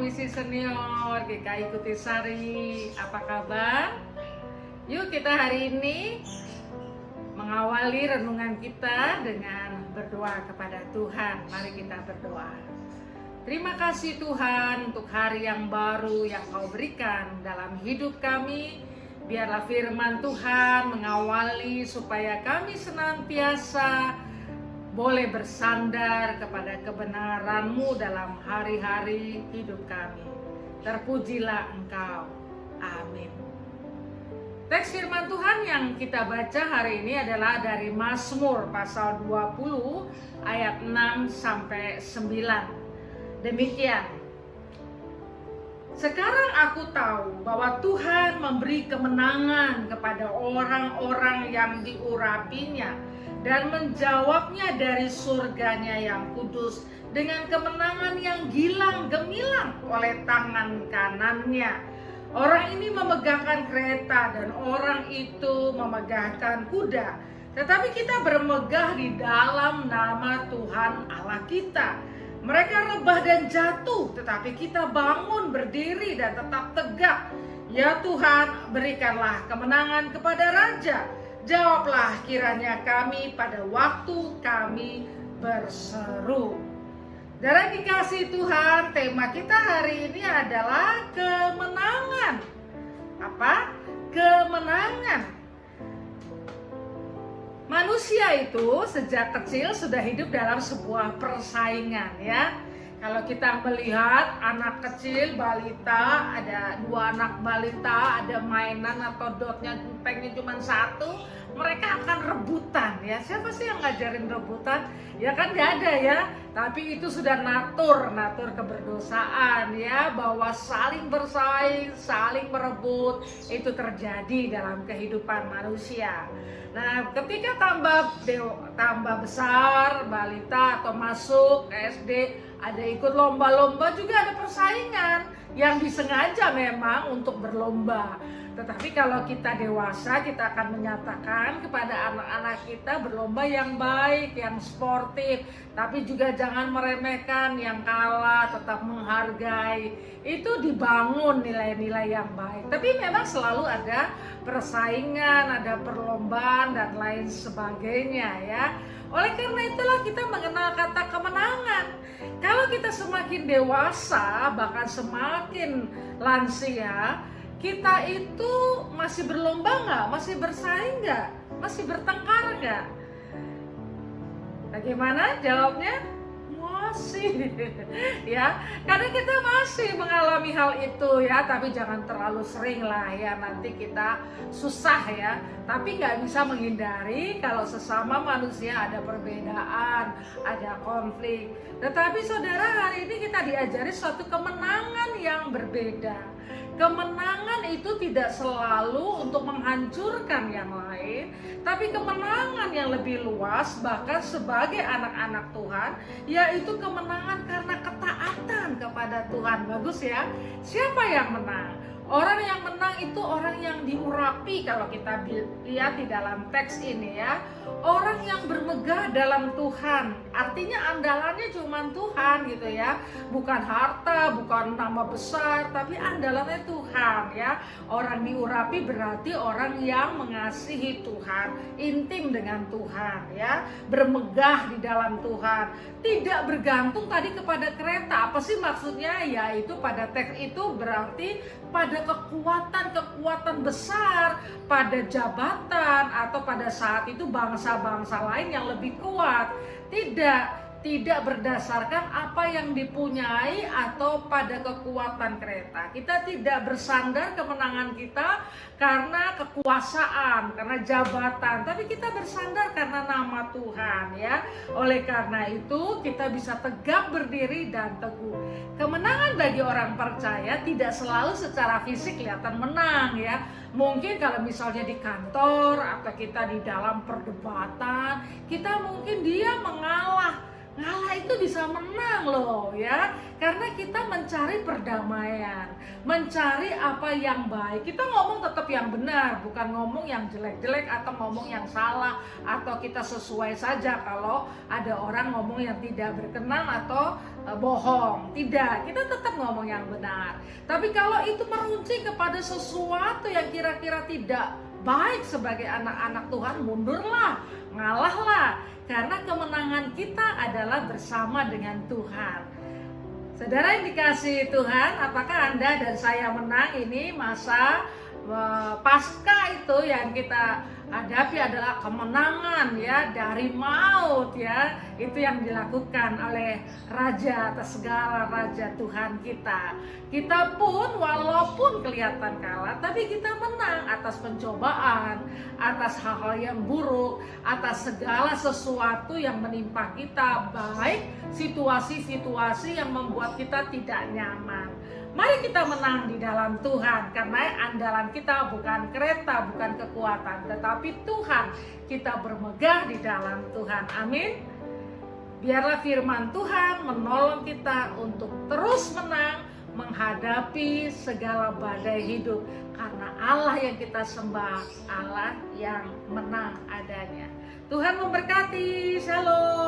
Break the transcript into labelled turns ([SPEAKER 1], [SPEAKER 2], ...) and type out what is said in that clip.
[SPEAKER 1] Komisi Senior GKI Kutisari. Apa kabar? Yuk kita hari ini mengawali renungan kita dengan berdoa kepada Tuhan. Mari kita berdoa. Terima kasih Tuhan untuk hari yang baru yang Kau berikan dalam hidup kami. Biarlah firman Tuhan mengawali supaya kami senantiasa boleh bersandar kepada kebenaran-Mu dalam hari-hari hidup kami. Terpujilah Engkau. Amin. Teks firman Tuhan yang kita baca hari ini adalah dari Mazmur pasal 20 ayat 6 sampai 9. Demikian. Sekarang aku tahu bahwa Tuhan memberi kemenangan kepada orang-orang yang diurapinya dan menjawabnya dari surganya yang kudus dengan kemenangan yang gilang gemilang oleh tangan kanannya. Orang ini memegahkan kereta dan orang itu memegahkan kuda. Tetapi kita bermegah di dalam nama Tuhan Allah kita. Mereka rebah dan jatuh, tetapi kita bangun berdiri dan tetap tegak. Ya Tuhan, berikanlah kemenangan kepada Raja. Jawablah kiranya kami pada waktu kami berseru. Saudara dikasih Tuhan, tema kita hari ini adalah kemenangan. Apa? Kemenangan. Manusia itu sejak kecil sudah hidup dalam sebuah persaingan ya. Kalau kita melihat anak kecil, balita, ada 2 anak balita, ada mainan atau dotnya pengen cuma 1, mereka akan rebutan ya. Siapa sih yang ngajarin rebutan? Ya kan gak ada ya. Tapi itu sudah natur keberdosaan ya, bahwa saling bersaing, saling merebut itu terjadi dalam kehidupan manusia. Nah, ketika tambah besar, balita atau masuk SD, ada ikut lomba-lomba, juga ada persaingan yang disengaja memang untuk berlomba. Tetapi kalau kita dewasa, kita akan menyatakan kepada anak-anak kita berlomba yang baik, yang sportif, tapi juga jangan meremehkan yang kalah, tetap menghargai. Itu dibangun nilai-nilai yang baik. Tapi memang selalu ada persaingan, ada perlombaan dan lain sebagainya ya. Oleh karena itulah kita mengenal kata kemenangan. Kalau kita semakin dewasa, bahkan semakin lansia, kita itu masih berlomba nggak? Masih bersaing nggak? Masih bertengkar nggak? Bagaimana jawabnya? Masih ya, karena kita masih mengalami hal itu ya, tapi jangan terlalu sering lah ya, nanti kita susah ya. Tapi nggak bisa menghindari kalau sesama manusia ada perbedaan, ada konflik. Tetapi saudara, hari ini kita diajari suatu kemenangan yang berbeda. Kemenangan itu tidak selalu untuk menghancurkan yang lain, tapi kemenangan yang lebih luas, bahkan sebagai anak-anak Tuhan, yaitu kemenangan karena ketaatan kepada Tuhan. Bagus ya. Siapa yang menang? Orang yang menang itu orang yang diurapi, kalau kita lihat di dalam teks ini ya. Orang yang bermegah dalam Tuhan, artinya andalannya cuma Tuhan gitu ya. Bukan harta, bukan nama besar, tapi andalannya Tuhan ya. Orang diurapi berarti orang yang mengasihi Tuhan, intim dengan Tuhan ya. Bermegah di dalam Tuhan, tidak bergantung tadi kepada kereta. Apa sih maksudnya? Yaitu pada teks itu berarti pada kekuatan besar, pada jabatan, atau pada saat itu bangsa-bangsa lain yang lebih kuat. Tidak berdasarkan apa yang dipunyai atau pada kekuatan kereta. Kita tidak bersandar kemenangan kita karena kekuasaan, karena jabatan, tapi kita bersandar karena nama Tuhan ya. Oleh karena itu kita bisa tegak berdiri dan teguh. Kemenangan bagi orang percaya tidak selalu secara fisik kelihatan menang ya. Mungkin kalau misalnya di kantor atau kita di dalam perdebatan, kita mungkin dia mengalah ngalah itu bisa menang loh ya. Karena kita mencari perdamaian, mencari apa yang baik. Kita ngomong tetap yang benar, bukan ngomong yang jelek-jelek atau ngomong yang salah, atau kita sesuai saja kalau ada orang ngomong yang tidak berkenan atau bohong. Tidak, kita tetap ngomong yang benar. Tapi kalau itu meruncing kepada sesuatu yang kira-kira tidak baik sebagai anak-anak Tuhan, mundurlah, ngalahlah. Karena kemenangan kita adalah bersama dengan Tuhan. Saudara yang dikasihi Tuhan, apakah Anda dan saya menang? Ini masa pasca itu yang kita hadapi adalah kemenangan ya dari maut ya. Itu yang dilakukan oleh Raja atas segala raja Tuhan kita. Kita pun walaupun kelihatan kalah, tapi kita menang atas pencobaan, atas hal-hal yang buruk, atas segala sesuatu yang menimpa kita, baik situasi-situasi yang membuat kita tidak nyaman. Mari kita menang di dalam Tuhan, karena andalan kita bukan kereta, bukan kekuatan, tetapi Tuhan. Kita bermegah di dalam Tuhan. Amin. Biarlah firman Tuhan menolong kita untuk terus menang menghadapi segala badai hidup, karena Allah yang kita sembah, Allah yang menang adanya. Tuhan memberkati. Shalom.